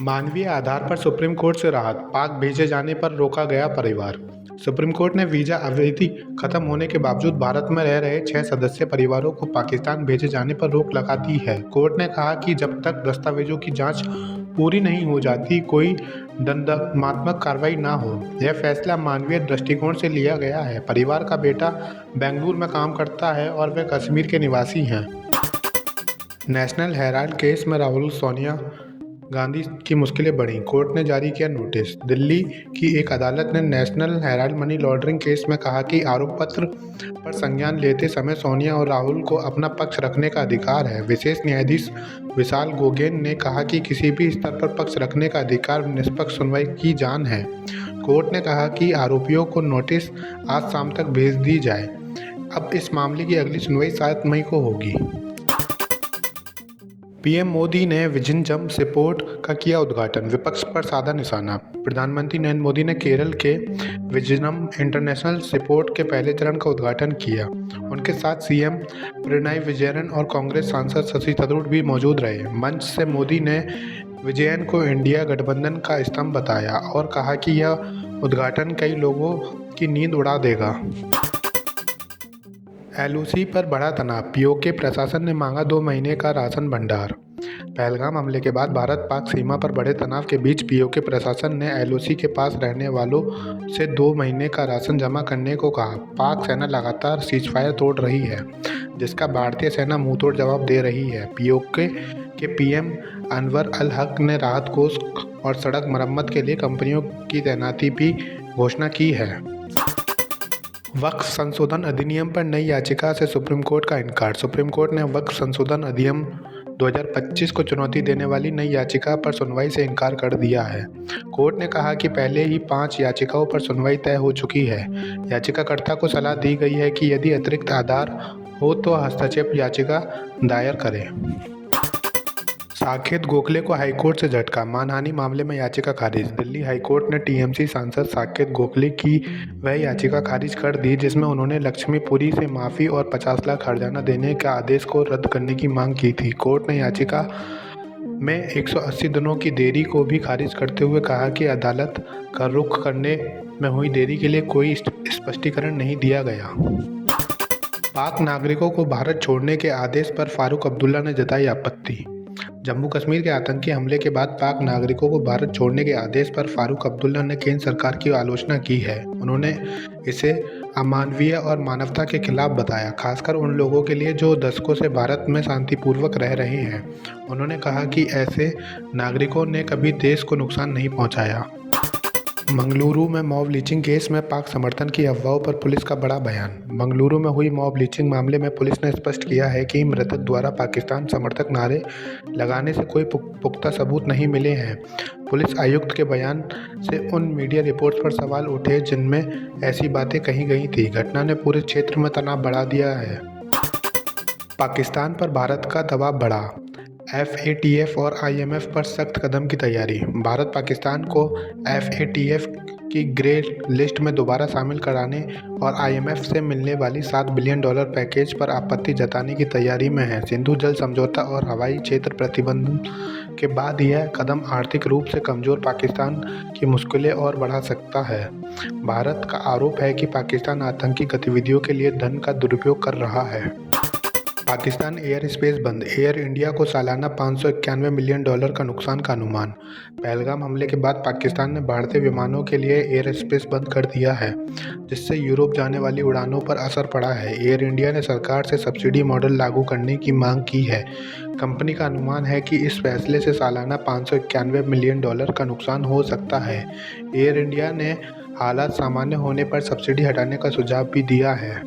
मानवीय आधार पर supreme court से राहत, पाक भेजे जाने पर रोका गया परिवार। सुप्रीम कोर्ट ने वीजा अवधि खत्म होने के बावजूद भारत में रह रहे 6 सदस्य परिवारों को पाकिस्तान भेजे जाने पर रोक लगा दी है। कोर्ट ने कहा कि जब तक दस्तावेजों की जांच पूरी नहीं हो जाती, कोई दंडात्मक कार्रवाई ना हो। यह फैसला मानवीय दृष्टिकोण से लिया गया है। परिवार का बेटा बेंगलुरु में काम करता है और वे कश्मीर के निवासी हैं। नेशनल हेराल्ड केस में राहुल सोनिया गांधी की मुश्किलें बढ़ीं, कोर्ट ने जारी किया नोटिस। दिल्ली की एक अदालत ने national Herald money laundering case में कहा कि आरोप पत्र पर संज्ञान लेते समय सोनिया और राहुल को अपना पक्ष रखने का अधिकार है। विशेष न्यायाधीश विशाल गोगोई ने कहा कि किसी भी स्तर पर पक्ष रखने का अधिकार निष्पक्ष सुनवाई की जान है। कोर्ट ने कहा कि आरोपियों को नोटिस आज शाम तक भेज दी जाए। अब इस मामले की अगली सुनवाई 7 मई को होगी। पीएम मोदी ने विजन जम सीपोर्ट का किया उद्घाटन, विपक्ष पर साधा निशाना। प्रधानमंत्री नरेंद्र मोदी ने केरल के विजनम इंटरनेशनल सीपोर्ट के पहले चरण का उद्घाटन किया। उनके साथ सीएम पिनराई विजयन और कांग्रेस सांसद शशि थरूर भी मौजूद रहे। मंच से मोदी ने विजयन को इंडिया गठबंधन का स्तंभ बताया और कहा कि यह उद्घाटन कई लोगों की नींद उड़ा देगा। एलओसी पर बढ़ा तनाव, पीओके प्रशासन ने मांगा 2 महीने का राशन भंडार। पहलगाम हमले के बाद भारत पाक सीमा पर बढ़े तनाव के बीच पीओके प्रशासन ने एलओसी के पास रहने वालों से 2 महीने का राशन जमा करने को कहा। पाक सेना लगातार सीजफायर तोड़ रही है, जिसका भारतीय सेना मुंहतोड़ जवाब दे रही है। पीओके के पीएम अनवर अल हक ने राहत कोष और सड़क मरम्मत के लिए कंपनियों की तैनाती की घोषणा की है। वक्फ संशोधन अधिनियम पर नई याचिका से सुप्रीम कोर्ट का इनकार। सुप्रीम कोर्ट ने वक्फ संशोधन अधिनियम 2025 को चुनौती देने वाली नई याचिका पर सुनवाई से इनकार कर दिया है। कोर्ट ने कहा कि पहले ही 5 याचिकाओं पर सुनवाई तय हो चुकी है। याचिकाकर्ता को सलाह दी गई है कि यदि अतिरिक्त आधार हो तो हस्तक्षेप याचिका दायर करें। साकेत गोखले को हाईकोर्ट से झटका, मानहानि मामले में याचिका खारिज। दिल्ली हाईकोर्ट ने टीएमसी सांसद साकेत गोखले की वह याचिका खारिज कर दी जिसमें उन्होंने लक्ष्मीपुरी से माफ़ी और 50 लाख हर्जाना देने के आदेश को रद्द करने की मांग की थी। कोर्ट ने याचिका में 180 दिनों की देरी को भी खारिज करते हुए कहा कि अदालत का रुख करने में हुई देरी के लिए कोई स्पष्टीकरण नहीं दिया गया। पाक नागरिकों को भारत छोड़ने के आदेश पर फारूक अब्दुल्ला ने जताई आपत्ति। जम्मू कश्मीर के आतंकी हमले के बाद पाक नागरिकों को भारत छोड़ने के आदेश पर फारूक अब्दुल्ला ने केंद्र सरकार की आलोचना की है। उन्होंने इसे अमानवीय और मानवता के खिलाफ बताया, खासकर उन लोगों के लिए जो दशकों से भारत में शांतिपूर्वक रह रहे हैं। उन्होंने कहा कि ऐसे नागरिकों ने कभी देश को नुकसान नहीं पहुंचाया। मंगलुरु में मॉब लिंचिंग केस में पाक समर्थन की अफवाहों पर पुलिस का बड़ा बयान। मंगलुरु में हुई मॉब लिंचिंग मामले में पुलिस ने स्पष्ट किया है कि मृतक द्वारा पाकिस्तान समर्थक नारे लगाने से कोई पुख्ता सबूत नहीं मिले हैं। पुलिस आयुक्त के बयान से उन मीडिया रिपोर्ट्स पर सवाल उठे जिनमें ऐसी बातें कही गई थी। घटना ने पूरे क्षेत्र में तनाव बढ़ा दिया है। पाकिस्तान पर भारत का दबाव बढ़ा, FATF और IMF पर सख्त कदम की तैयारी। भारत पाकिस्तान को FATF की ग्रे लिस्ट में दोबारा शामिल कराने और IMF से मिलने वाली $7 बिलियन पैकेज पर आपत्ति जताने की तैयारी में है। सिंधु जल समझौता और हवाई क्षेत्र प्रतिबंध के बाद यह कदम आर्थिक रूप से कमज़ोर पाकिस्तान की मुश्किलें और बढ़ा सकता है। भारत का आरोप है कि पाकिस्तान आतंकी गतिविधियों के लिए धन का दुरुपयोग कर रहा है। पाकिस्तान एयर स्पेस बंद, एयर इंडिया को सालाना $591 मिलियन का नुकसान का अनुमान। पहलगाम हमले के बाद पाकिस्तान ने भारतीय विमानों के लिए एयर स्पेस बंद कर दिया है, जिससे यूरोप जाने वाली उड़ानों पर असर पड़ा है। एयर इंडिया ने सरकार से सब्सिडी मॉडल लागू करने की मांग की है। कंपनी का अनुमान है कि इस फैसले से सालाना $591 मिलियन का नुकसान हो सकता है। एयर इंडिया ने हालात सामान्य होने पर सब्सिडी हटाने का सुझाव भी दिया है।